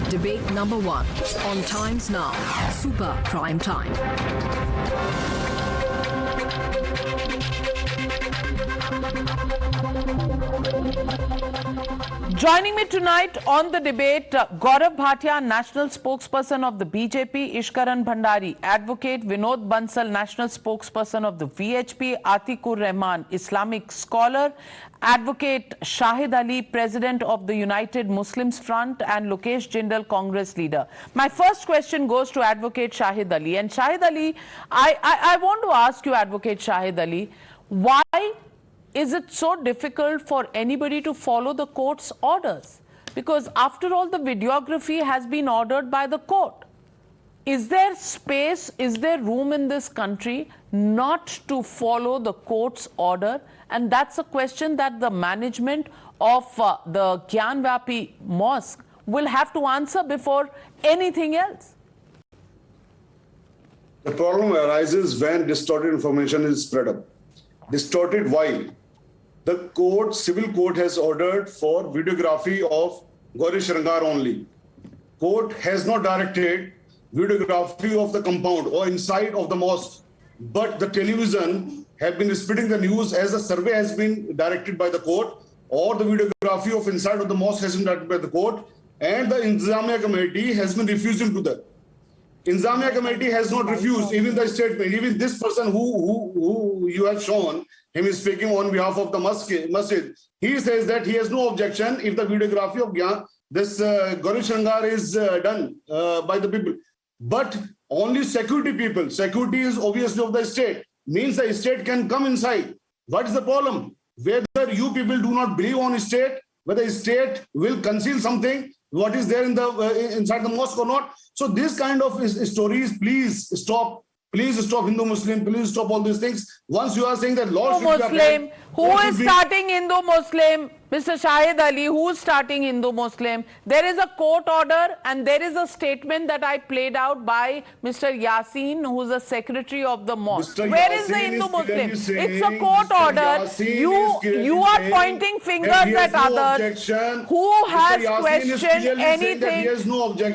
Debate number 1 on Times Now, Super Prime Time. Joining me tonight on the debate, Gaurav Bhatia, National Spokesperson of the BJP, Ishkaran Bhandari, Advocate Vinod Bansal, National Spokesperson of the VHP, Atiq Rehman, Islamic scholar, Advocate Shahid Ali, President of the United Muslims Front, and Lokesh Jindal, Congress leader. My first question goes to Advocate Shahid Ali. And Shahid Ali, I want to ask you, Advocate Shahid Ali, why is it so difficult for anybody to follow the court's orders? Because after all, the videography has been ordered by the court. Is there space, is there room in this country not to follow the court's order? And that's a question that the management of the Gyanvapi mosque will have to answer before anything else. The problem arises when distorted information is spread up. Distorted why? The court, civil court has ordered for videography of Gauri Shringar only. Court has not directed videography of the compound or inside of the mosque. But the television have been spreading the news as the survey has been directed by the court, or the videography of inside of the mosque has been directed by the court, and the Intizamiya committee has been refusing to that. Intizamiya committee has not refused even the statement. Even this person who you have shown, him is speaking on behalf of the masjid. He says that he has no objection if the videography of this Gauri Shringar is done by the people. But only security people. Security is obviously of the state. Means the state can come inside. What is the problem? Whether you people do not believe on state, whether state will conceal something, what is there in the inside the mosque or not. So this kind of stories, please stop. Please stop Hindu-Muslim. Please stop all these things. Once you are saying that law should be applied, who is starting Hindu-Muslim? Mr. Shahid Ali, who is starting Hindu-Muslim? There is a court order and there is a statement that I played out by Mr. Yasin, who is the secretary of the mosque. Where is the Hindu-Muslim? It's a court order. You are pointing fingers at others. Who has questioned anything? Mr.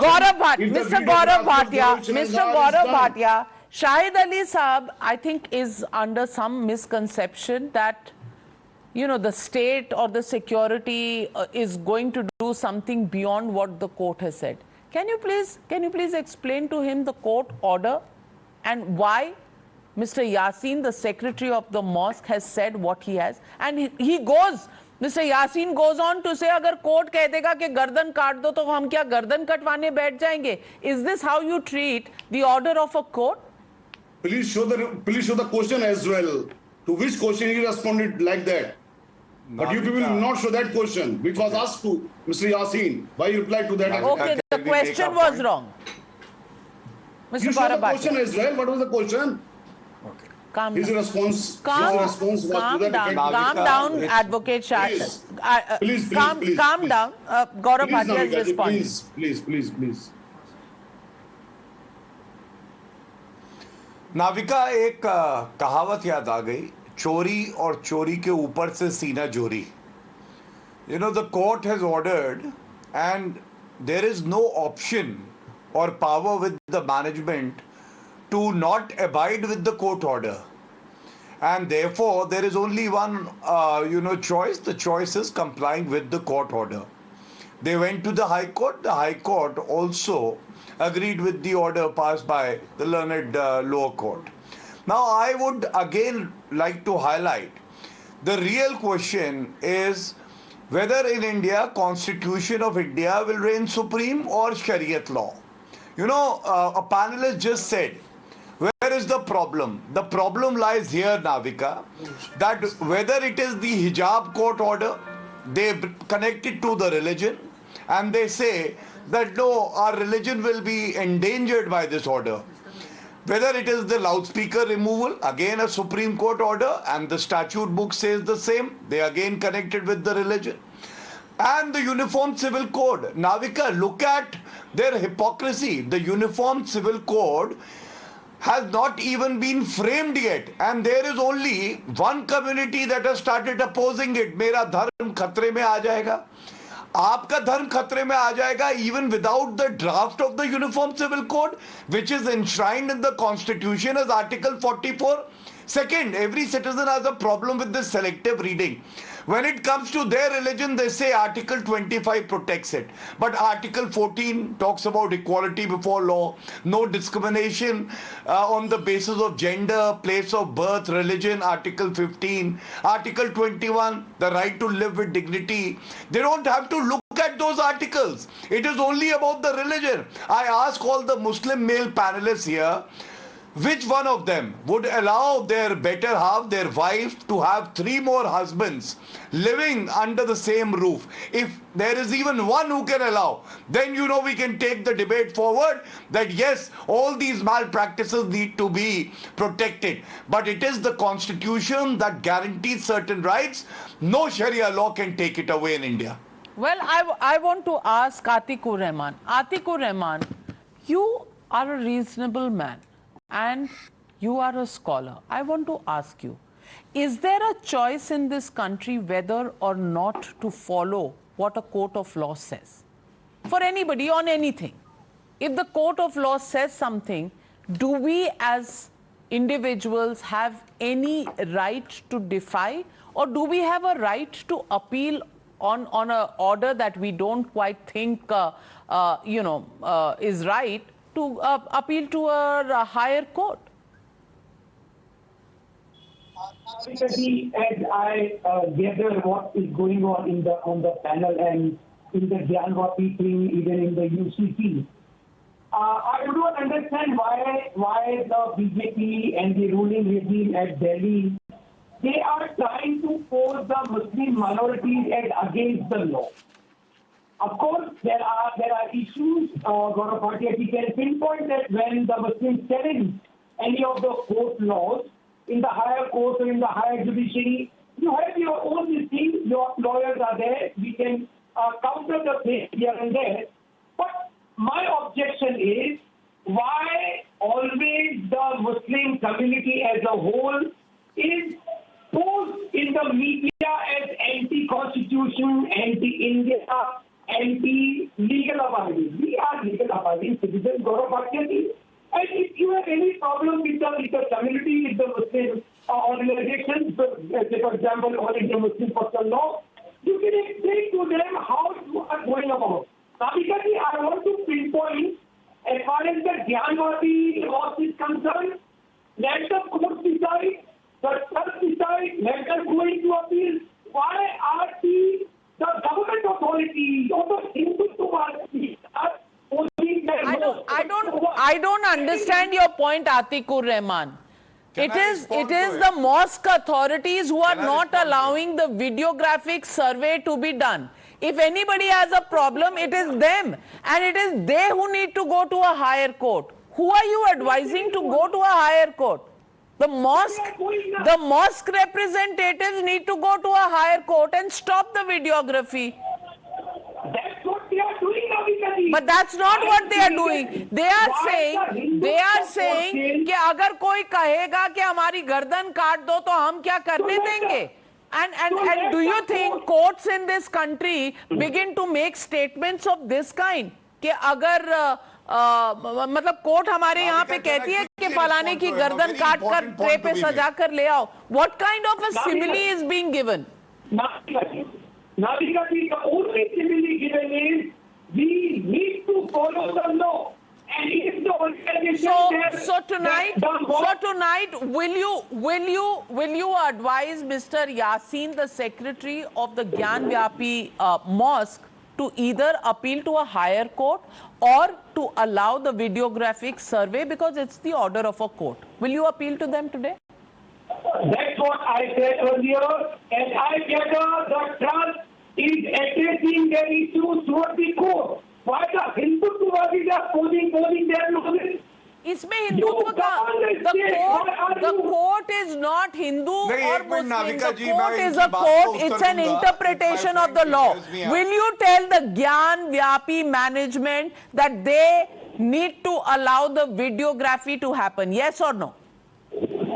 Gaurav Bhatia, Shahid Ali Saab, I think, is under some misconception that, you know, the state or the security is going to do something beyond what the court has said. Can you please explain to him the court order and why Mr. Yasin, the secretary of the mosque, has said what he has? And Mr. Yasin goes on to say, agar court keh dega ki gardan kaat do, to hum kya gardan katwane baith jayenge? Is this how you treat the order of a court? Please show the question as well. To which question he responded like that? But you people will not show that question, which was asked to Mr. Yasin. Why you replied to that? Okay, the question was wrong. Mr. You show the question as well. What was the question? Okay. Calm His down. response. Calm down, Advocate Shahid. Please. Calm down. Gaurav Bhatia is responding. Please. Navika, एक कहावत याद आ गई, चोरी और चोरी के ऊपर से सीना जोरी. You know, the court has ordered and there is no option or power with the management to not abide with the court order. And therefore, there is only one, choice. The choice is complying with the court order. They went to the High Court. The High Court also agreed with the order passed by the learned lower court. Now, I would again like to highlight the real question is whether in India, Constitution of India will reign supreme or Shariat law. You know, a panelist just said, where is the problem? The problem lies here, Navika, that whether it is the hijab court order, they connect it to the religion and they say that no, our religion will be endangered by this order. Whether it is the loudspeaker removal, again a Supreme Court order, and the statute book says the same, they again connected with the religion. And the Uniform Civil Code. Navika, look at their hypocrisy. The Uniform Civil Code has not even been framed yet, and there is only one community that has started opposing it. Mera dharm khatre mein aa jayega. आपका धर्म खतरे में आ जाएगा even without the draft of the Uniform Civil Code, which is enshrined in the Constitution as Article 44. Second, every citizen has a problem with this selective reading. When it comes to their religion, they say Article 25 protects it. But Article 14 talks about equality before law, no discrimination on the basis of gender, place of birth, religion, Article 15. Article 21, the right to live with dignity. They don't have to look at those articles. It is only about the religion. I ask all the Muslim male panelists here, which one of them would allow their better half, their wife, to have 3 more husbands living under the same roof? If there is even one who can allow, then we can take the debate forward that yes, all these malpractices need to be protected. But it is the Constitution that guarantees certain rights. No Sharia law can take it away in India. Well, I want to ask Atiq Rehman. Atiq Rehman, you are a reasonable man and you are a scholar. I want to ask you, is there a choice in this country whether or not to follow what a court of law says? For anybody on anything. If the court of law says something, do we as individuals have any right to defy, or do we have a right to appeal on an order that we don't quite think is right, to appeal to a higher court? As I gather what is going on on the panel and in the Gyanvapi thing, even in the UCC, I do not understand why the BJP and the ruling regime at Delhi, they are trying to force the Muslim minorities against the law. Of course, there are issues. Gaurav can pinpoint that when the Muslims challenge any of the court laws in the higher court or in the higher judiciary, you have your own things. Your lawyers are there. We can counter the case here and there. But my objection is why always the Muslim community as a whole is posed in the media as anti-constitution, anti-India, anti-legal abiding. We are legal abiding citizens, Gaurav. And if you have any problem with the community, with the Muslim organizations, say for example, All India Muslim Personal Law, you can explain to them how you are going about. Navika, I want to pinpoint, as far as the Gyanvapi law is concerned, let the court decide, the judge decide, let us go into appeal. Why are the government authorities or the Hindu parties are posing their I don't understand your point, Atiq Rehman. It is the mosque authorities who are not allowing the videographic survey to be done. If anybody has a problem, it is them, and it is they who need to go to a higher court. Who are you advising to go to a higher court? The mosque representatives need to go to a higher court and stop the videography. That's what they are doing, Navika. But that's not what they are doing. They are saying कि अगर कोई कहेगा कि हमारी गर्दन काट दो तो हम क्या करने देंगे? And do you think courts in this country begin to make statements of this kind? कि अगर मतलब कोर्ट हमारे यहाँ पे कहती है कि फलाने की गर्दन काट कर ट्रे पे सजा कर ले आओ. What kind of a simile is being given? Navika, the only simile given is we need to follow the law. And if the organization so tonight, will you advise Mr. Yassin, the secretary of the Gyanvapi mosque, to either appeal to a higher court or to allow the videographic survey, because it's the order of a court? Will you appeal to them today? That's what I said earlier, and I gather the trust is addressing their issues towards the court. Why the Hindutvavis are posing their knowledge? इसमें हिंदुत्व का the court is not Hindu or Muslim. The court is a court. It's an interpretation of the law. Will you tell the Gyanvapi management that they need to allow the videography to happen? Yes or no?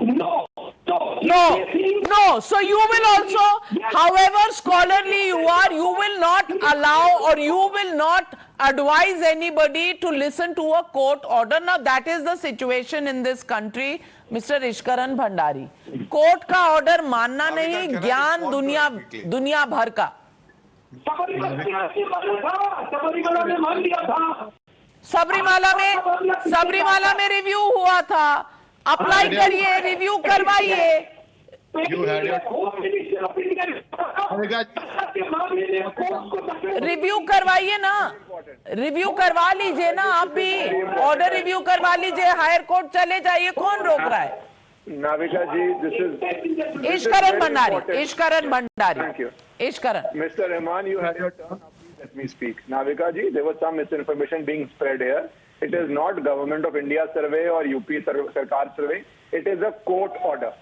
No. So No. So you will also, however scholarly you are, you will not allow or you will not advise anybody to listen to a court order. Now that is the situation in this country, Mr. Ishkaran Bhandari. Court का order मानना नहीं, ज्ञान दुनिया भर का. सबरीमाला में review हुआ था. अप्लाई करिए, रिव्यू करवाइए. रिव्यू करवाइए ना, रिव्यू करवा लीजिए ना. आप भी ऑर्डर रिव्यू करवा लीजिए, हायर कोर्ट चले जाइए. कौन रोक रहा है? Navika ji, this is Ishkaran Bhandari. Thank you. Ishkaran. Mr. Rehman, you had your turn. Now please let me speak. Navika ji, there was some misinformation being spread here. It is not Government of India survey or UP Sarkar survey. It is a court order.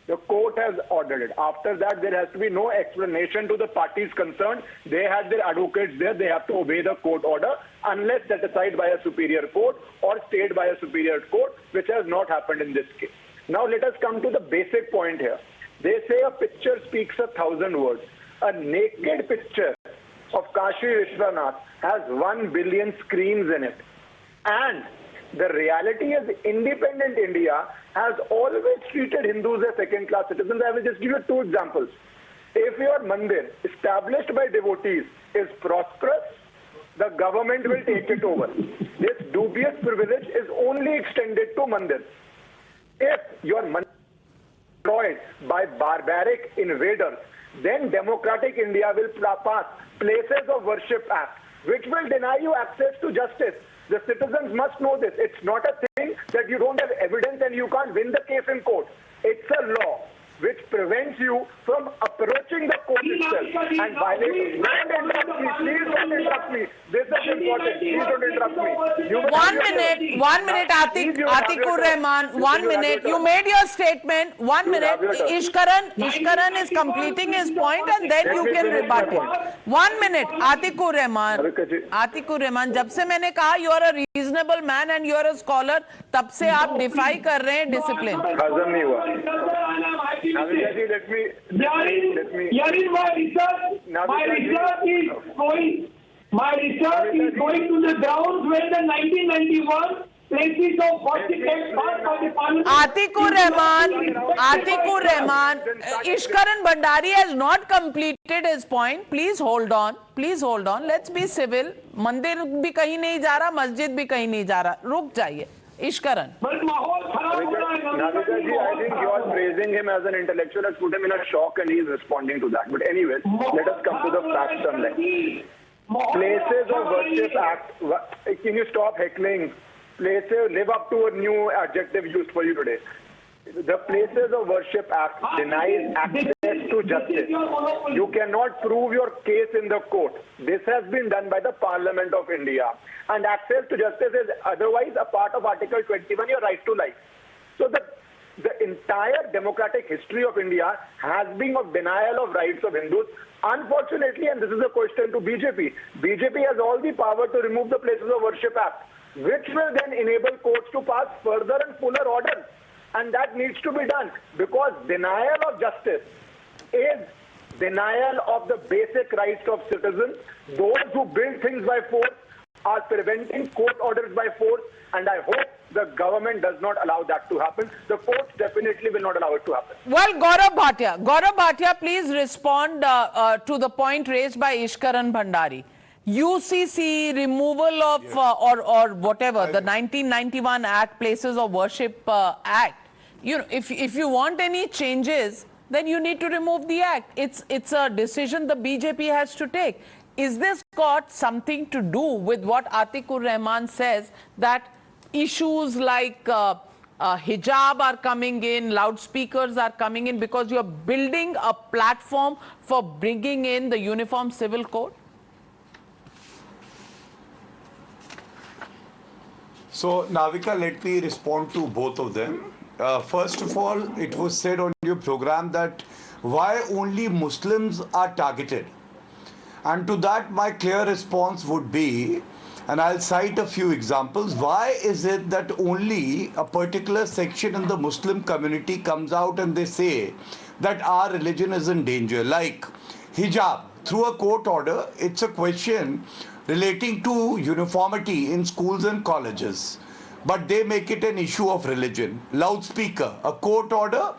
The court has ordered it. After that, there has to be no explanation to the parties concerned. They had their advocates there. They have to obey the court order unless set aside by a superior court or stayed by a superior court, which has not happened in this case. Now let us come to the basic point here. They say a picture speaks 1,000 words. A naked picture of Kashi Vishwanath has 1 billion screens in it. And the reality is independent India has always treated Hindus as second-class citizens. I will just give you 2 examples. If your mandir established by devotees is prosperous, the government will take it over. This dubious privilege is only extended to mandirs. If your mandir is destroyed by barbaric invaders, then democratic India will pass Places of Worship Act, which will deny you access to justice. The citizens must know this. It's not a thing that you don't have evidence and you can't win the case in court. It's a law which prevents you from approaching the court itself and violating. Don't interrupt me. Please don't interrupt me. This is important. Please don't interrupt me. 1 minute, Atiqur Rehman, 1 minute. You made your statement. 1 minute. Ishkaran is completing his point and then you can rebut it. 1 minute. Atiqur Rehman, जब से मैंने कहा you are a reasonable man and you are a scholar, तब से आप defy कर रहे हैं discipline. हजम नहीं हुआ. Navika ji, let me. My research is going to the grounds where the 1991 places of worship passed by the Parliament. Atiqur Rehman, Ishkaran Bhandari has not completed his point. Please hold on. Let's be civil. मंदिर भी कहीं नहीं जा रहा, मस्जिद भी कहीं नहीं जा रहा. रुक जाइए. Ishkaran. Navika ji, I think you are praising him as an intellectual, has put him in a shock and he is responding to that. But anyways, let us come to the facts on that. Places of Worship Act, can you stop heckling? Places, live up to a new adjective used for you today. The Places of Worship Act denies access to justice. You cannot prove your case in the court. This has been done by the Parliament of India. And access to justice is otherwise a part of Article 21, your right to life. So the entire democratic history of India has been of denial of rights of Hindus. Unfortunately, and this is a question to BJP, BJP has all the power to remove the Places of Worship Act, which will then enable courts to pass further and fuller orders. And that needs to be done because denial of justice is denial of the basic rights of citizens. Those who build things by force are preventing court orders by force, and I hope the government does not allow that to happen. The courts definitely will not allow it to happen. Well, Gaurav Bhatia, please respond to the point raised by Ishkaran Bhandari. UCC, removal of or whatever, the 1991 Act, Places of Worship Act. You know, if you want any changes, then you need to remove the act. It's a decision the BJP has to take. Is this got something to do with what Atiqur Rehman says, that issues like hijab are coming in, loudspeakers are coming in because you're building a platform for bringing in the Uniform Civil Code? So, Navika, let me respond to both of them. First of all, it was said on your program that why only Muslims are targeted. And to that, my clear response would be And I'll cite a few examples. Why is it that only a particular section in the Muslim community comes out and they say that our religion is in danger? Like hijab, through a court order, it's a question relating to uniformity in schools and colleges, but they make it an issue of religion. Loudspeaker, a court order,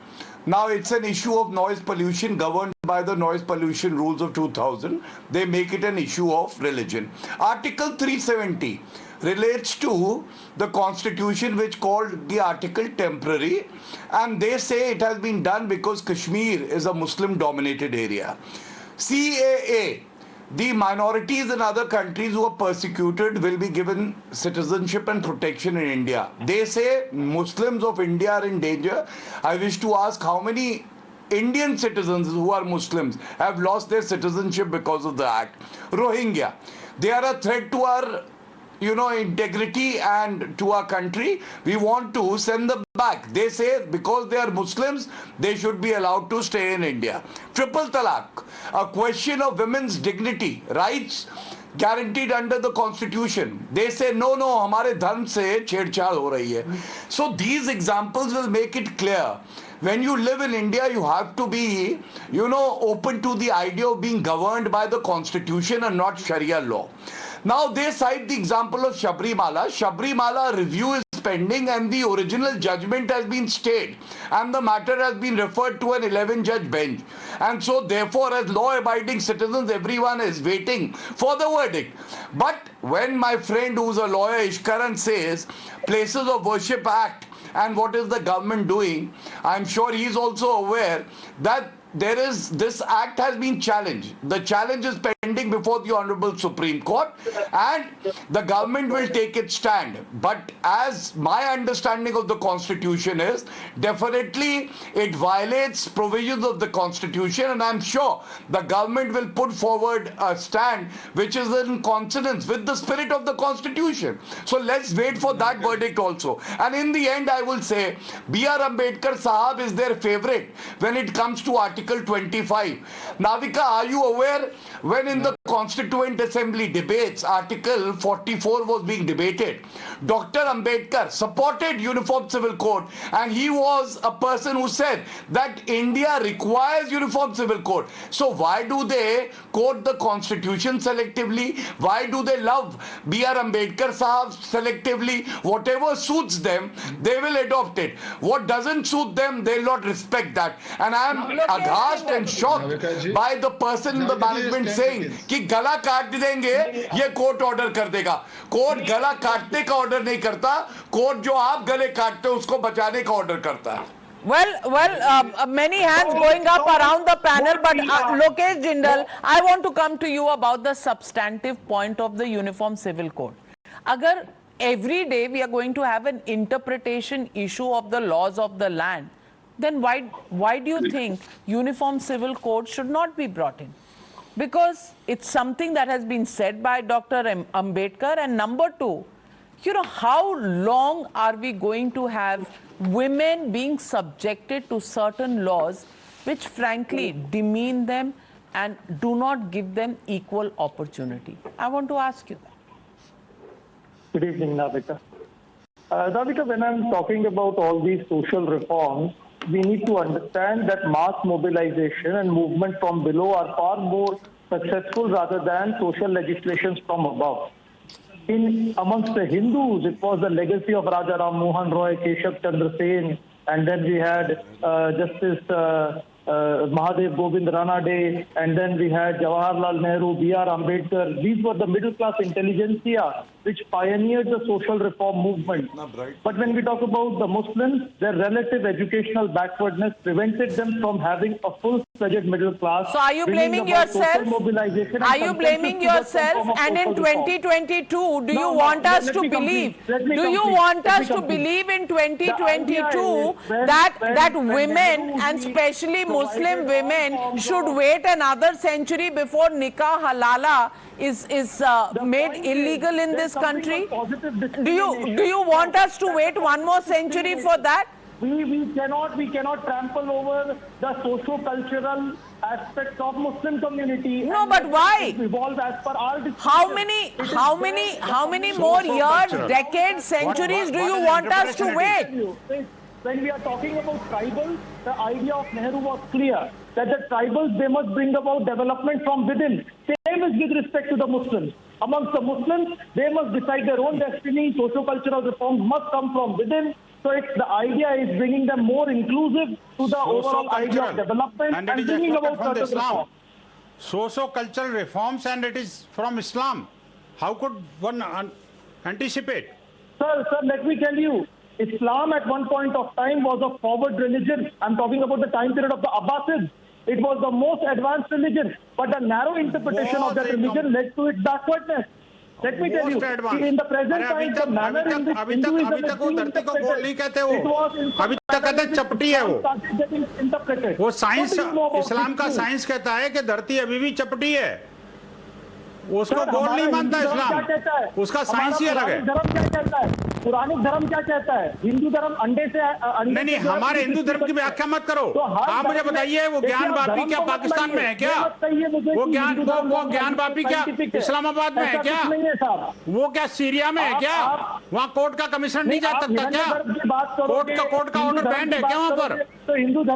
now it's an issue of noise pollution governed by the noise pollution rules of 2000. They make it an issue of religion. Article 370 relates to the constitution, which called the article temporary, and they say it has been done because Kashmir is a Muslim dominated area. CAA, the minorities in other countries who are persecuted will be given citizenship and protection in India. They say Muslims of India are in danger. I wish to ask how many Indian citizens who are Muslims have lost their citizenship because of the act. Rohingya, they are a threat to our integrity and to our country. We want to send them back. They say because they are Muslims, they should be allowed to stay in India. Triple talaq, a question of women's dignity, rights guaranteed under the constitution. They say no, हमारे धर्म से छेड़छाड़ हो रही है. So these examples will make it clear. When you live in India, you have to be, open to the idea of being governed by the constitution and not Sharia law. Now they cite the example of Sabrimala. Sabrimala review is pending and the original judgment has been stayed and the matter has been referred to an 11-judge bench. And so therefore, as law-abiding citizens, everyone is waiting for the verdict. But when my friend who's a lawyer, Ishkaran, says Places of Worship Act and what is the government doing, I'm sure he's also aware that this act has been challenged. The challenge is pending before the Honorable Supreme Court and the government will take its stand. But as my understanding of the Constitution is, definitely it violates provisions of the Constitution, and I'm sure the government will put forward a stand which is in consonance with the spirit of the Constitution. So let's wait for that verdict also. And in the end, I will say B.R. Ambedkar Sahab is their favorite when it comes to Article 25. Navika, are you aware when in the Constituent Assembly debates, Article 44 was being debated, Dr. Ambedkar supported Uniform Civil Code and he was a person who said that India requires Uniform Civil Code. So why do they quote the Constitution selectively? Why do they love B.R. Ambedkar Sahab selectively? Whatever suits them, they will adopt it. What doesn't suit them, they will not respect that. And I am aghast and shocked by the person in the management saying कि गला काट देंगे ये court order कर देगा. Court गला काटने का ऑर्डर नहीं करता, कोर्ट जो आप गले काटते हो उसको बचाने का ऑर्डर करता है. Well, many hands going up around the panel, but Lokesh Jindal, I want to come to you about the substantive point of the Uniform Civil Code. Agar every day we are going to have an interpretation issue of the laws of the land, then why do you think Uniform Civil Code should not be brought in? Because it's something that has been said by Dr. Ambedkar. And number two, how long are we going to have women being subjected to certain laws which frankly demean them and do not give them equal opportunity? I want to ask you that. Good evening, Navika. Navika, when I'm talking about all these social reforms, we need to understand that mass mobilization and movement from below are far more successful rather than social legislations from above. Amongst the Hindus, it was the legacy of Raja Ram Mohan Roy, Keshav Chandra Sen, and then we had Justice Mahadev Govind Ranade, and then we had Jawaharlal Nehru, B.R. Ambedkar. These were the middle class intelligentsia which pioneered the social reform movement. But when we talk about the Muslims, their relative educational backwardness prevented them from having a full-fledged middle class. So are you blaming yourself? Are you blaming yourself? And in 2022, do you want us to believe? Do you want us to believe in 2022 that women, and especially Muslim women, should wait another century before nikah halala is made illegal in this country? Do you want us to wait one more century for that? we cannot trample over the socio-cultural aspects of Muslim community. No, but why? Evolve as per our How many more years, decades, centuries do you want us to wait? When we are talking about tribals, the idea of Nehru was clear that the tribals, they must bring about development from within. Same is with respect to the Muslims. Amongst the Muslims, they must decide their own destiny. Socio-cultural reforms must come from within. So the idea is bringing them more inclusive to the overall idea of development and bringing about certain reforms. Socio-cultural reforms, and it is from Islam. How could one anticipate? Sir, let me tell you, Islam at one point of time was a forward religion. I'm talking about the time period of the Abbasids. It was the most advanced religion, but the narrow interpretation of that religion led to its backwardness. Let me tell you, in the present time, the manner in which Hinduism is being interpreted, it was interpreted. वो science, इस्लाम का science कहता है कि धरती अभी भी चपटी है, उसको गोल नहीं मानता इस्लाम, उसका साइंस ही अलग है। धर्म क्या कहता है? पुरानिक धर्म क्या कहता है? हिंदू धर्म अंडे से नहीं, हमारे हिंदू धर्म की व्याख्या मत करो। आप मुझे बताइए, वो ज्ञानवापी क्या पाकिस्तान में है क्या? वो ज्ञानवापी क्या इस्लामाबाद में है क्या? वो क्या सीरिया में है क्या? वहाँ कोर्ट का कमीशन नहीं जा सकता क्या? कोर्ट का ऑर्डर बैंड है क्या वहाँ पर?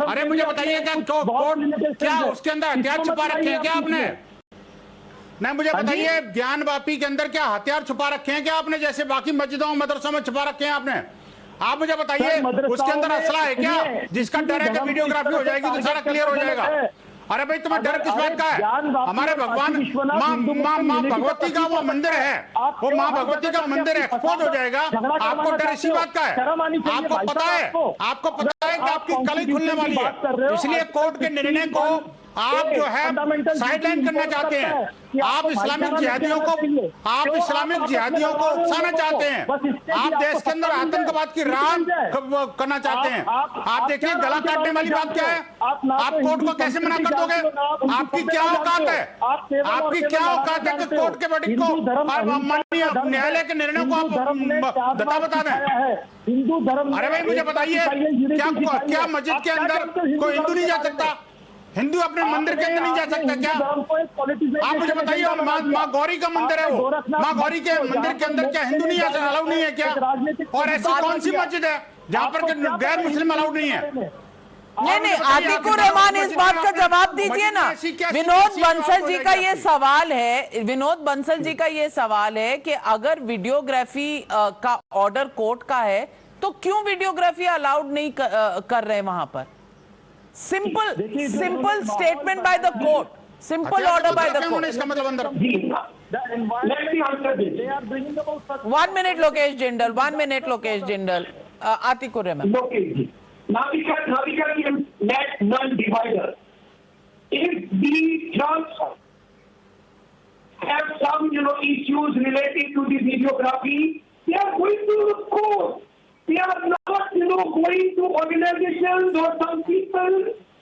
अरे मुझे बताइए, क्या कोर्ट क्या उसके अंदर हथियार छुपा रखे हैं क्या आपने? नहीं, मुझे बताइए, ज्ञानवापी के अंदर क्या हथियार छुपा रखे हैं क्या आपने, जैसे बाकी मस्जिदों मदरसों में छुपा रखे हैं आपने? आप मुझे बताइए, उसके अंदर असला है क्या जिसका डर है कि वीडियोग्राफी हो जाएगी तो सारा क्लियर हो जाएगा? अरे भाई, तुम्हें डर किस बात का है? हमारे भगवान माँ भगवती का वो मंदिर है, वो माँ भगवती का मंदिर एक्सपोज हो जाएगा, आपको डर इसी बात का है? आपको पता है कि आपकी कली खुलने वाली है, इसलिए कोर्ट के निर्णय को आप जो है साइडलाइन करना चाहते हैं। आप इस्लामिक जिहादियों को उकसाना चाहते हैं, आप देश के अंदर आतंकवाद की राह करना चाहते हैं। आप देखिए, गला काटने वाली बात क्या है? आप कोर्ट को कैसे मना कर दोगे? आपकी क्या औकात है? आपकी क्या औकात है कि कोर्ट के वर्डिक्ट को, माननीय न्यायालय के निर्णय को आप बता दें? हिंदू धर्म, अरे भाई मुझे बताइए, क्या मस्जिद के अंदर कोई हिंदू नहीं जा सकता? हिंदू अपने मंदिर के अंदर नहीं जा सकता क्या? आप मुझे बताइए, माँ गौरी का मंदिर है, वो माँ गौरी के मंदिर के अंदर क्या हिंदू नहीं अलाउड नहीं है क्या? और ऐसी कौन सी मस्जिद है जहाँ पर गैर मुस्लिम अलाउड नहीं है? नहीं, आतिकुर रहमान, इस बात का जवाब दीजिए ना। विनोद बंसल जी का ये सवाल है कि अगर वीडियोग्राफी का ऑर्डर कोर्ट का है तो क्यों वीडियोग्राफी अलाउड नहीं कर रहे वहां पर? Simple statement by the court. Simple order by the court. इसका मतलब अंदर। Let me answer this. They are bringing about 1 minute, Lokesh Jindal. 1 minute, Lokesh Jindal. Atikur Rehman. Navika is net null divider. If the judge have some, issues related to the videography, they are going to the court. They are not, going to organizations or some people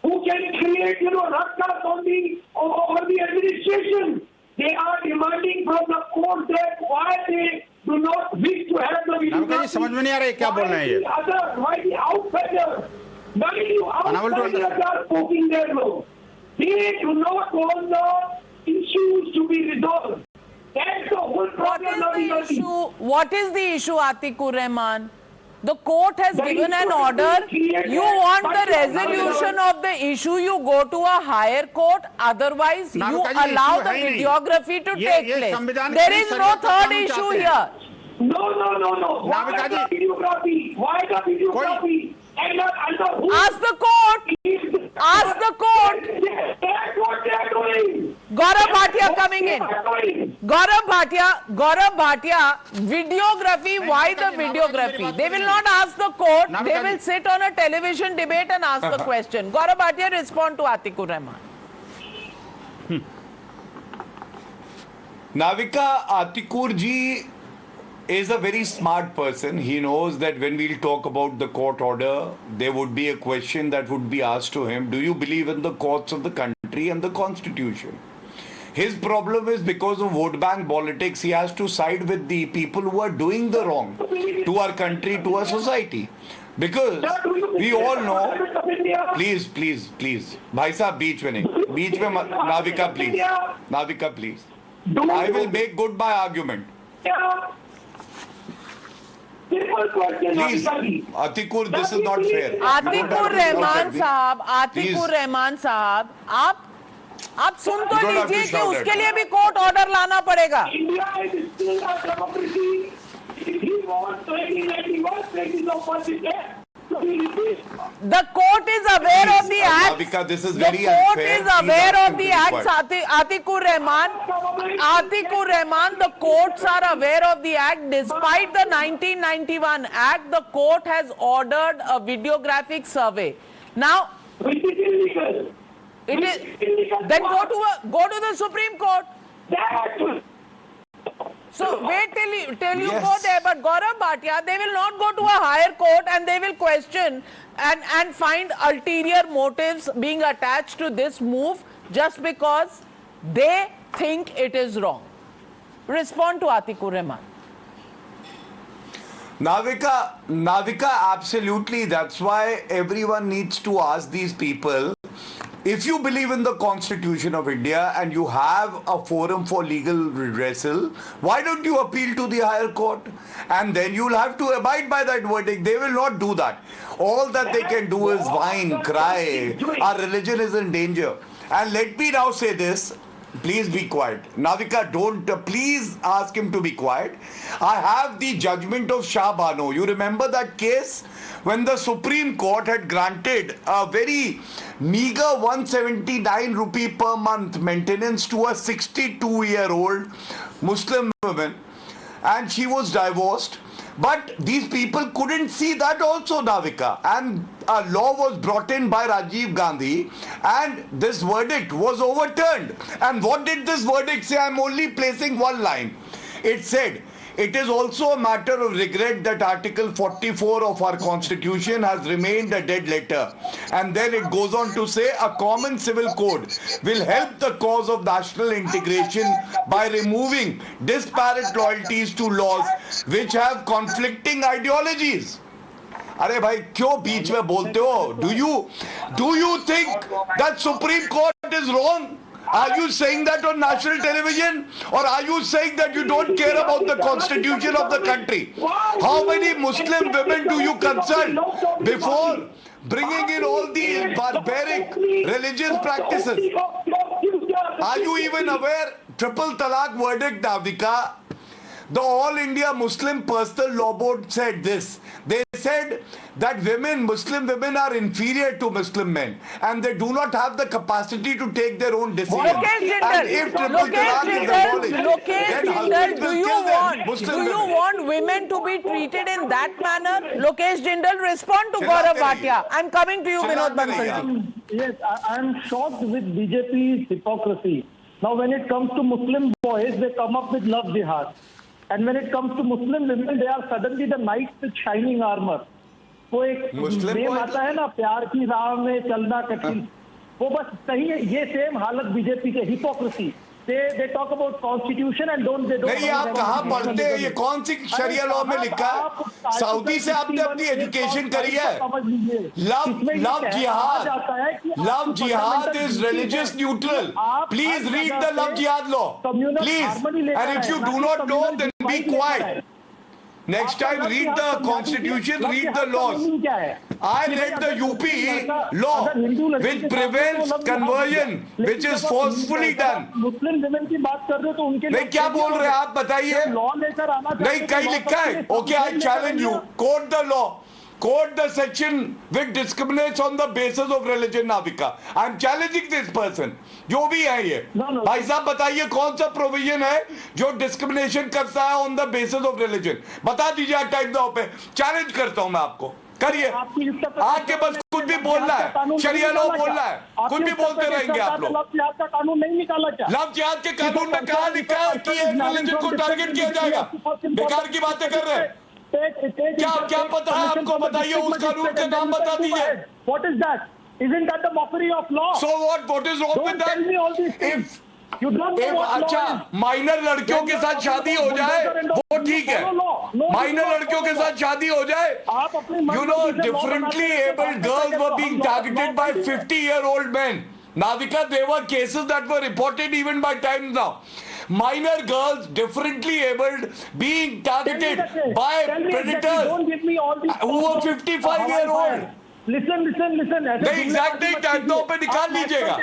who can create, rastas on the administration. They are demanding from the court that why they do not wish to have the video. समझ में नहीं आ रहा है क्या बोल रहे हैं ये? Why the outsiders? Why the outsiders are poking their nose? They do not want the issues to be resolved. That's the whole problem. What is the issue, Atikur Rehman? The court has given an order. You want the resolution of the issue, you go to a higher court. Otherwise, you allow the videography to take place. There is no third issue here. No. Why the videography? Why the videography? Ask the court. Ask the court. That's what they are doing. Gaurav Bhatia coming in. Gaurav Bhatia, videography, why the videography? They will not ask the court. They will sit on a television debate and ask the question. Gaurav Bhatia, respond to Atikur Rehman. Navika, Atikur ji is a very smart person. He knows that when we'll talk about the court order, there would be a question that would be asked to him. Do you believe in the courts of the country and the constitution? His problem is because of vote bank politics, he has to side with the people who are doing the wrong to our country, to our society. Because we all know, please, भाई साहब बीच में Navika, please. I will make good my argument. Please, Atiq, this is not fair. Atiq Rehman साहब, आप सुन तो लीजिए कि उसके लिए भी कोर्ट ऑर्डर लाना पड़ेगा. The court is aware of the act. Navika, this is the very court unfair. is aware of the acts. Atiq Rehman, the courts are aware of the act. Despite the 1991 act, the court has ordered a videographic survey. Now, it is then go to the Supreme Court. So wait till you go there. But Gaurav Bhatia, they will not go to a higher court and they will question and find ulterior motives being attached to this move just because they think it is wrong. Respond to Atiq Rehman. Navika, absolutely. That's why everyone needs to ask these people, if you believe in the Constitution of India and you have a forum for legal redressal, why don't you appeal to the higher court? And then you'll have to abide by that verdict. They will not do that. All that they can do is whine, cry. Our religion is in danger. And let me now say this. Please be quiet. Navika, please ask him to be quiet. I have the judgment of Shah Bano. You remember that case? When the Supreme Court had granted a very meager 179 rupee per month maintenance to a 62-year-old Muslim woman, and she was divorced. But these people couldn't see that also, Navika. And a law was brought in by Rajiv Gandhi and this verdict was overturned. And what did this verdict say? I'm only placing one line. It said, it is also a matter of regret that Article 44 of our Constitution has remained a dead letter. And then it goes on to say a common civil code will help the cause of national integration by removing disparate loyalties to laws which have conflicting ideologies. अरे भाई क्यों बीच में बोलते हो? Do you think that Supreme Court is wrong? Are you saying that on national television? Or are you saying that you don't care about the constitution of the country? How many Muslim women do you consult before bringing in all these barbaric religious practices? Are you even aware? Triple Talaq verdict, Navika. The All India Muslim Personal Law Board said this. They said that Muslim women are inferior to Muslim men and they do not have the capacity to take their own decisions. And if Triple Talaq is abolished, then husbands will kill them. Do you want women to be treated in that manner? Lokesh Jindal, respond to Gaurav Bhatia. I'm coming to you, Vinod Bansal. Yes, I'm shocked with BJP's hypocrisy. Now, when it comes to Muslim boys, they come up with love jihad. And when it comes to Muslim women, they are suddenly the knights with shining armor. वो एक name आता है ना, प्यार की राह में चलना कठिन, वो बस सही है. ये सेम हालत बीजेपी के, hypocrisy. They talk about constitution and they don't. नहीं, आप कहाँ पढ़ते हैं? ये कौन सी शरिया लॉ में लिखा है? सऊदी से आपने अपनी एजुकेशन करी है. Love jihad is religious neutral. Please read the love jihad law. Please. And if you do not know, then be quiet. Next time, read the constitution, read the laws. I read the UP law, which prevents conversion, which is forcefully done. नहीं, क्या बोल रहे हैं आप? बताइए. नहीं, कहीं लिखा है? Okay, I challenge you. Quote the law. Quote the section which discriminates on the basis of religion, Navika. I am challenging this person. जो भी है ये. भाई साहब बताइए कौन सा प्रोविजन है जो डिस्क्रिमिनेशन करता है on the basis of religion? बता दीजिए टाइम दाव पे. चैलेंज करता हूं मैं आपको. करिए. आके बस कुछ भी बोलना है, शरिया लॉ बोलना है, कुछ भी बोलते रहेंगे आप लोग. लव जिहाद का कानून नहीं निकाला क्या? लव जिहाद के कानून में कहाँ लिखा है कि एक रिलीजन को टारगेट किया जाएगा? बेकार की बातें कर रहे हैं. क्या पता है आपको? बताइए उस कानून का नाम बता दीजिए. What is that? Isn't that the mockery of law? So what is wrong with that? Don't tell me all these things. अच्छा, माइनर लड़कियों के साथ शादी हो जाए वो ठीक है, माइनर लड़कियों के साथ शादी हो जाए, you know, differently abled girls were being targeted by 50-year-old men. Navika, there were cases that were reported even by Times Now. Minor girls, differently abled, being targeted by predators who were 55-year-old. Listen. नहीं, exact नहीं, time पे निकाल लीजिएगा.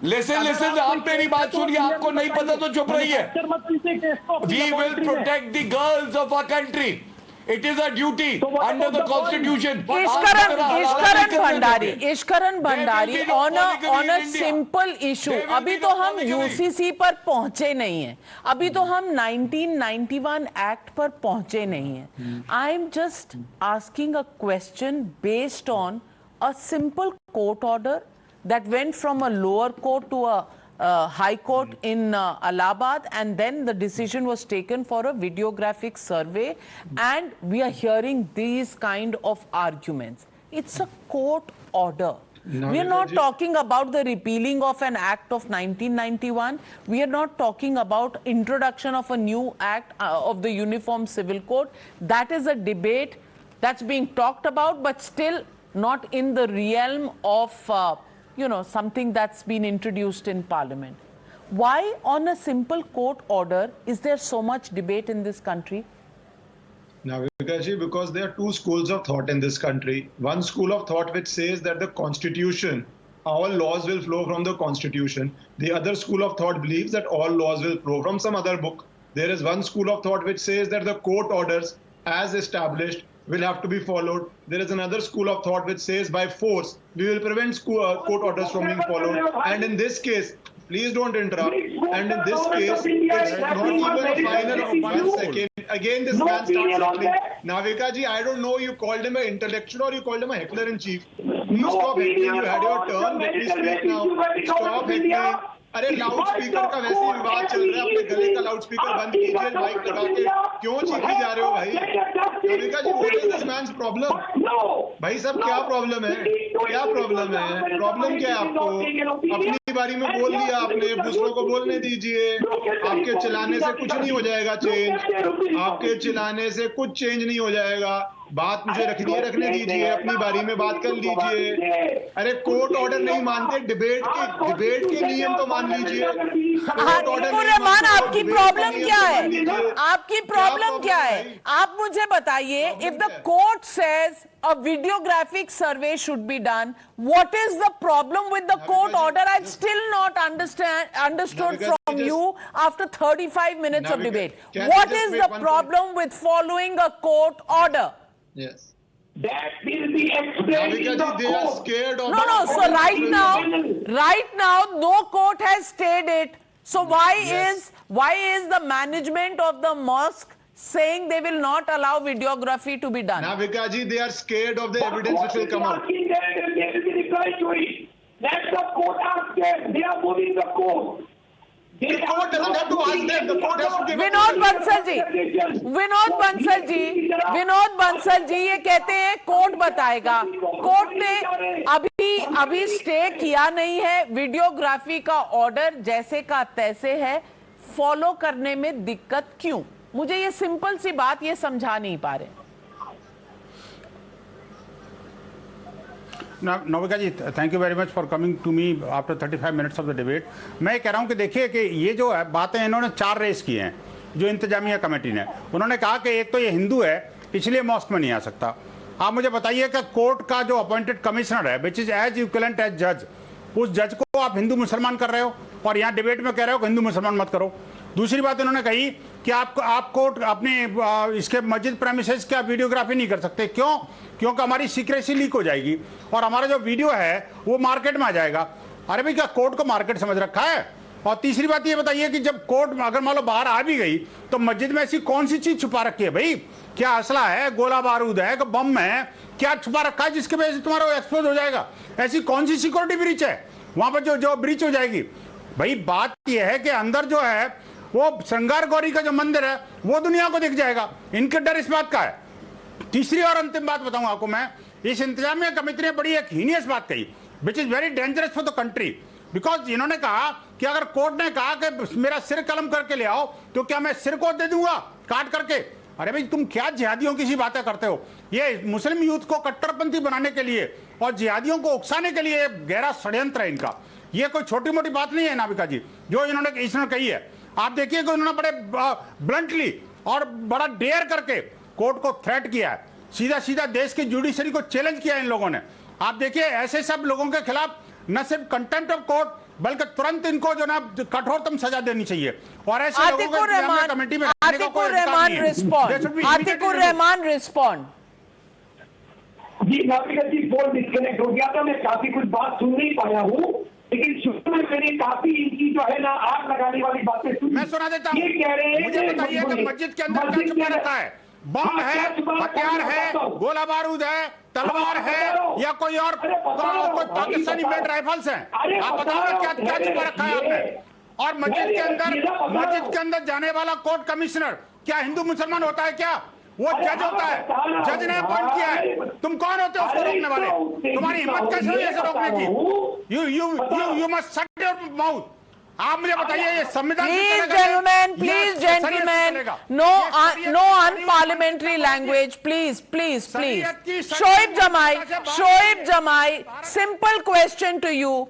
Listen, आप मेरी बात सुनिए, आपको नहीं पता तो चुप रहिए. We will protect the girls of our country. It is a duty under the constitution. Ishkaran Bhandari on a simple issue. अभी तो हम UCC पर पहुंचे नहीं हैं, अभी तो हम 1991 एक्ट पर पहुंचे नहीं हैं. I am just asking a question based on a simple court order that went from a lower court to a High Court in Allahabad, and then the decision was taken for a videographic survey, and we are hearing these kind of arguments. It's a court order. We are not talking about the repealing of an act of 1991. We are not talking about introduction of a new act of the Uniform Civil Code. That is a debate that's being talked about, but still not in the realm of something that's been introduced in Parliament. Why on a simple court order is there so much debate in this country? Navika ji, because there are two schools of thought in this country. One school of thought which says that the Constitution, all laws will flow from the Constitution. The other school of thought believes that all laws will flow from some other book. There is one school of thought which says that the court orders as established will have to be followed. There is another school of thought which says by force we will prevent court orders from being followed. And in this case, please don't interrupt. And in this case, it's not even a final of 1 second. Again, this man starts heckling. Navika ji, I don't know, you called him an intellectual or you called him a heckler in chief. Please stop heckling. You had your turn. Let me speak now. Stop heckling. अरे loud speaker का वैसे ही विवाद चल रहा है, अपने गले का लाउड स्पीकर बंद कीजिए, माइक लगा के क्यों चीखी जा रहे हो भाई? Navika ji, what is this man's problem? भाई साहब, क्या प्रॉब्लम है? क्या प्रॉब्लम है? प्रॉब्लम क्या है आपको? अपनी बारी में बोल दिया आपने, दूसरों को बोलने दीजिए. आपके चिल्लाने से कुछ नहीं हो जाएगा चेंज, आपके चिल्लाने से कुछ चेंज नहीं हो जाएगा. बात मुझे रखने दीजिए, अपनी बारी में बात कर लीजिए. अरे कोर्ट ऑर्डर नहीं मानते, डिबेट के नियम तो मान लीजिए. रहमान, आपकी प्रॉब्लम क्या है? आपकी प्रॉब्लम क्या है? आप मुझे बताइए. If the court says a videographic survey should be done, what is the problem with the court order? I've still not understood from you after 35 minutes of debate. What is the problem with following a court order? Yes. That will be explained in the they are scared of No. So right now, no court has stayed it. So why is the management of the mosque saying they will not allow videography to be done? Navika ji, they are scared of the evidence which will come out. They will be required to it. That's the court are scared. They are moving the court. The court doesn't have to ask them. The court has to give Vinod Bansal ji ये कहते हैं court बताएगा. Court ने अभी stay किया नहीं है. Videography का ऑर्डर जैसे का तैसे है, फॉलो करने में दिक्कत क्यों? मुझे ये सिंपल सी बात ये समझा नहीं पा रहे. Navika ji, thank you very much for coming to me after 35 minutes of the debate. मैं कह रहा हूं कि देखिए कि ये जो है बातें इन्होंने 4 रेस की हैं जो इंतजामिया कमेटी ने. उन्होंने कहा कि एक तो ये हिंदू है इसलिए मॉस्क में नहीं आ सकता. आप मुझे बताइए कि कोर्ट का जो अपॉइंटेड कमिश्नर है which is as equivalent as जज, उस जज को आप हिंदू मुसलमान कर रहे हो और यहाँ डिबेट में कह रहे हो कि हिंदू मुसलमान मत करो. दूसरी बात इन्होंने कही कि आप कोर्ट अपने इसके मस्जिद प्रेमिसेस का वीडियोग्राफी नहीं कर सकते. क्यों? क्योंकि हमारी सीक्रेसी लीक हो जाएगी और हमारा जो वीडियो है वो मार्केट में आ जाएगा. अरे भाई, क्या कोर्ट को मार्केट समझ रखा है? और तीसरी बात ये बताइए कि जब कोर्ट अगर मान लो बाहर आ भी गई तो मस्जिद में ऐसी कौन सी चीज छुपा रखी है भाई? क्या असला है, गोला बारूद है, बम है, क्या छुपा रखा है जिसके वजह से तुम्हारा एक्सपोज हो जाएगा? ऐसी कौन सी सिक्योरिटी ब्रीच है वहां पर जो ब्रीच हो जाएगी? भाई बात यह है कि अंदर जो है वो श्रृंगार गौरी का जो मंदिर है वो दुनिया को दिख जाएगा. इनके डर इस बात का है. तीसरी और अंतिम बात बताऊं आपको मैं, इस इंतजामिया कमेटी ने बड़ी एक हीनियस बात कही which is very dangerous for the country. Because इन्होंने कहा कि अगर कोर्ट ने कहा कि मेरा सिर कलम करके ले आओ तो क्या मैं सिर को दे दूंगा काट करके? अरे भाई तुम क्या जिहादियों की सी बातें करते हो? ये मुस्लिम यूथ को कट्टरपंथी बनाने के लिए और जिहादियों को उकसाने के लिए गहरा षड्यंत्र है इनका। ये कोई छोटी मोटी बात नहीं है नाविका जी जो इन्होंने कही है। आप देखिए कि उन्होंने बड़े ब्लंटली और बड़ा डेयर करके कोर्ट को थ्रेट किया है, सीधा सीधा देश की जुडिशरी को चैलेंज किया इन लोगों ने। आप देखिए ऐसे सब लोगों के खिलाफ न सिर्फ कंटेम्प्ट ऑफ कोर्ट बल्कि तुरंत इनको जो ना कठोरतम सजा देनी चाहिए। और ऐसे लोगों को कमेटी में रिस्पॉन्ड। जी नाविका जी फोन डिस्कनेक्ट हो गया था, मैं काफी कुछ बात सुन नहीं पाया हूँ, लेकिन शुरू में मैंने काफी इनकी जो है ना आग लगाने वाली बातें सुनी। मैं सुना देता हूँ। ये कह रहे हैं मुझे बताइए कि मस्जिद के अंदर क्या छुपा रखा है? बम है, हथियार है, गोला बारूद है, तलवार है या कोई और कोई पाकिस्तानी मेड राइफल्स हैं? आप बताओ क्या क्या छुपा रखा है आपने? और मस्जिद के अंदर जाने वाला कोर्ट कमिश्नर क्या हिंदू मुसलमान होता है क्या? वो जज होता है, जज ने अपॉइंट किया है। तुम कौन होते हो उसको रोकने वाले? तुम्हारी हिम्मत कैसे हुई ऐसे रोकने की? You must shut your mouth. आप मुझे बताइए ये संविधान please gentleman, no unparliamentary language, please please please. Shoaib Jamai, simple question to you.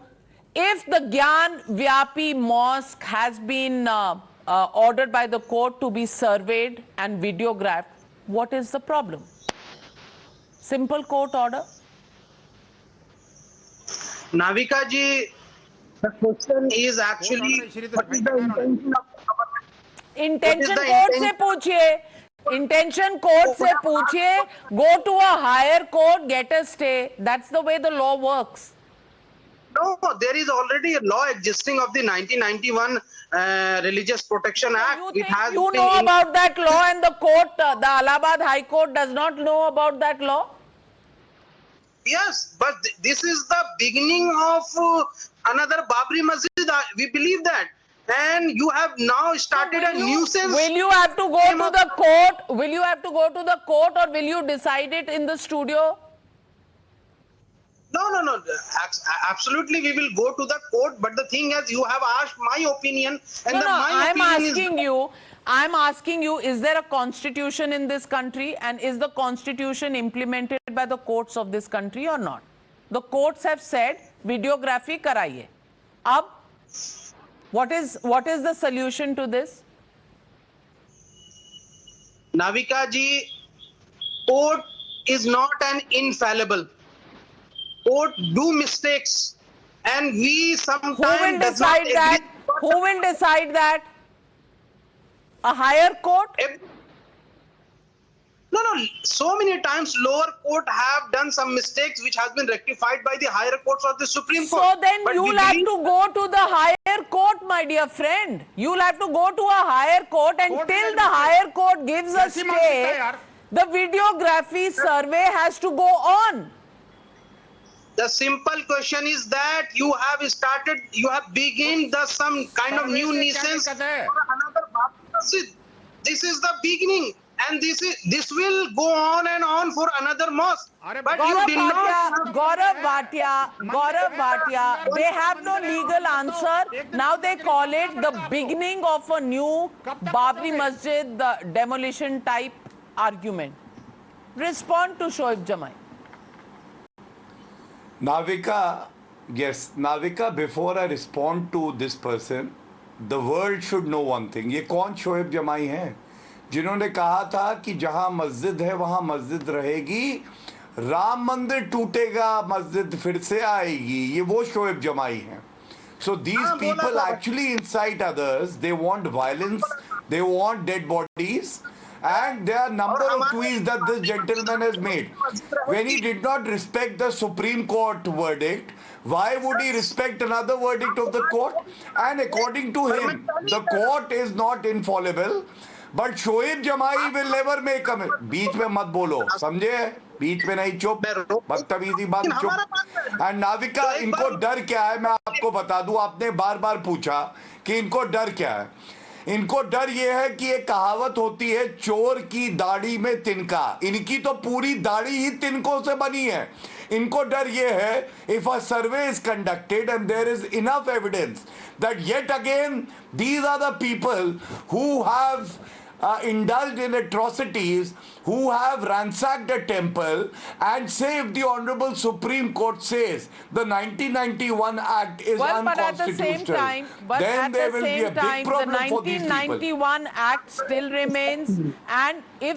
If the Gyanvapi mosque has been ordered by the court to be surveyed and videographed, what is the problem? Simple court order. Navika ji, the question is actually what is the intention of the government? Intention court से पूछिए, intention court से पूछिए, go to a higher court, get a stay. That's the way the law works. No, there is already a law existing of the 1991 Religious Protection Act. You know about that law, and the court, the Allahabad High Court does not know about that law? Yes, but this is the beginning of another Babri Masjid. We believe that. And you have now started a nuisance. Will you have to go to the court? Will you have to go to the court, or will you decide it in the studio? No. Absolutely, we will go to the court. But the thing is, you have asked my opinion, and I'm asking you, is there a constitution in this country, and is the constitution implemented by the courts of this country or not? The courts have said videography karaiye. Ab, what is the solution to this? Navika ji, court is not an infallible. Court do mistakes, and we sometimes Who will decide that? A higher court? No. So many times lower court have done some mistakes which has been rectified by the higher courts or the Supreme Court. So then you'll have to go to the higher court, my dear friend. You'll have to go to a higher court, and till the higher court gives a stay, the videography survey has to go on. The simple question is that you have begun some kind of new nuisance for another Babri Masjid. This is the beginning, and this will go on and on for another mosque. But you did not. Gaurav Bhatia, they have no legal answer. Now they call it the beginning of a new Babri Masjid, the demolition type argument. Respond to Shoaib Jamai. Navika, yes, Navika, before I respond to this person, the world should know one thing. ये कौन शोएब जमाई हैं जिन्होंने कहा था कि जहां मस्जिद है वहां मस्जिद रहेगी, राम मंदिर टूटेगा मस्जिद फिर से आएगी? ये वो शोएब जमाई हैं. So these people actually incite others. They want violence. They want dead bodies. And there are a number of tweets that this gentleman has made. When he did not respect the Supreme Court verdict, why would he respect another verdict of the court? And according to him, the court is not infallible, but Shoaib Jamai will never make a mistake. बीच में मत बोलो, समझे? बीच में नहीं, चुप, बदतमीजी बात, चुप. एंड नाविका, इनको डर क्या है मैं आपको बता दूं. आपने बार बार पूछा कि इनको डर क्या है. इनको डर ये है कि एक कहावत होती है, चोर की दाढ़ी में तिनका। इनकी तो पूरी दाढ़ी ही तिनकों से बनी है। इनको डर ये है, if a survey is conducted and there is enough evidence that yet again these are the people who have indulged in atrocities, who have ransacked a temple, and say if the Honorable Supreme Court says the 1991 Act is unconstitutional, then there will be a big problem for these people. The 1991 Act still remains, and if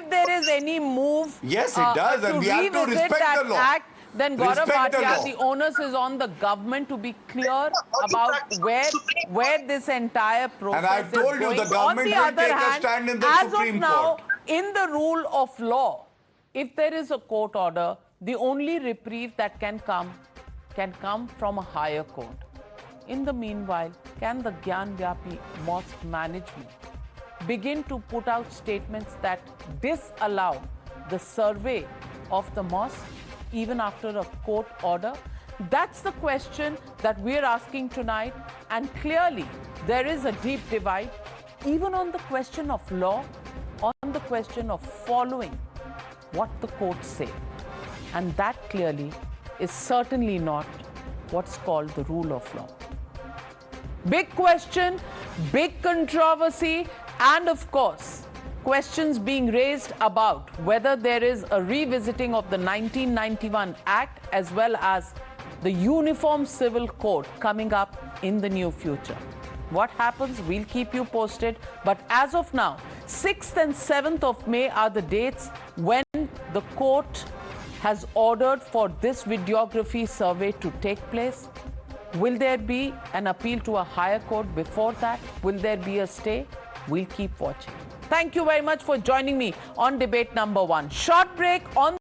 there is any move, yes, it does, and we have to respect the law. Act, then Gaurav Bhatia, the onus is on the government to be clear about where this entire process is going. And I've told you, the government will take a stand in the Supreme Court. In the rule of law, if there is a court order, the only reprieve that can come from a higher court. In the meanwhile, can the Gyanvapi mosque management begin to put out statements that disallow the survey of the mosque even after a court order? That's the question that we're asking tonight. And clearly, there is a deep divide, even on the question of law, on the question of following what the courts say. And that clearly is certainly not what's called the rule of law. Big question, big controversy, and of course, questions being raised about whether there is a revisiting of the 1991 Act as well as the Uniform Civil Code coming up in the near future. What happens, we'll keep you posted. But as of now, 6th and 7th of May are the dates when the court has ordered for this videography survey to take place. Will there be an appeal to a higher court before that? Will there be a stay? We'll keep watching. Thank you very much for joining me on debate number 1. Short break on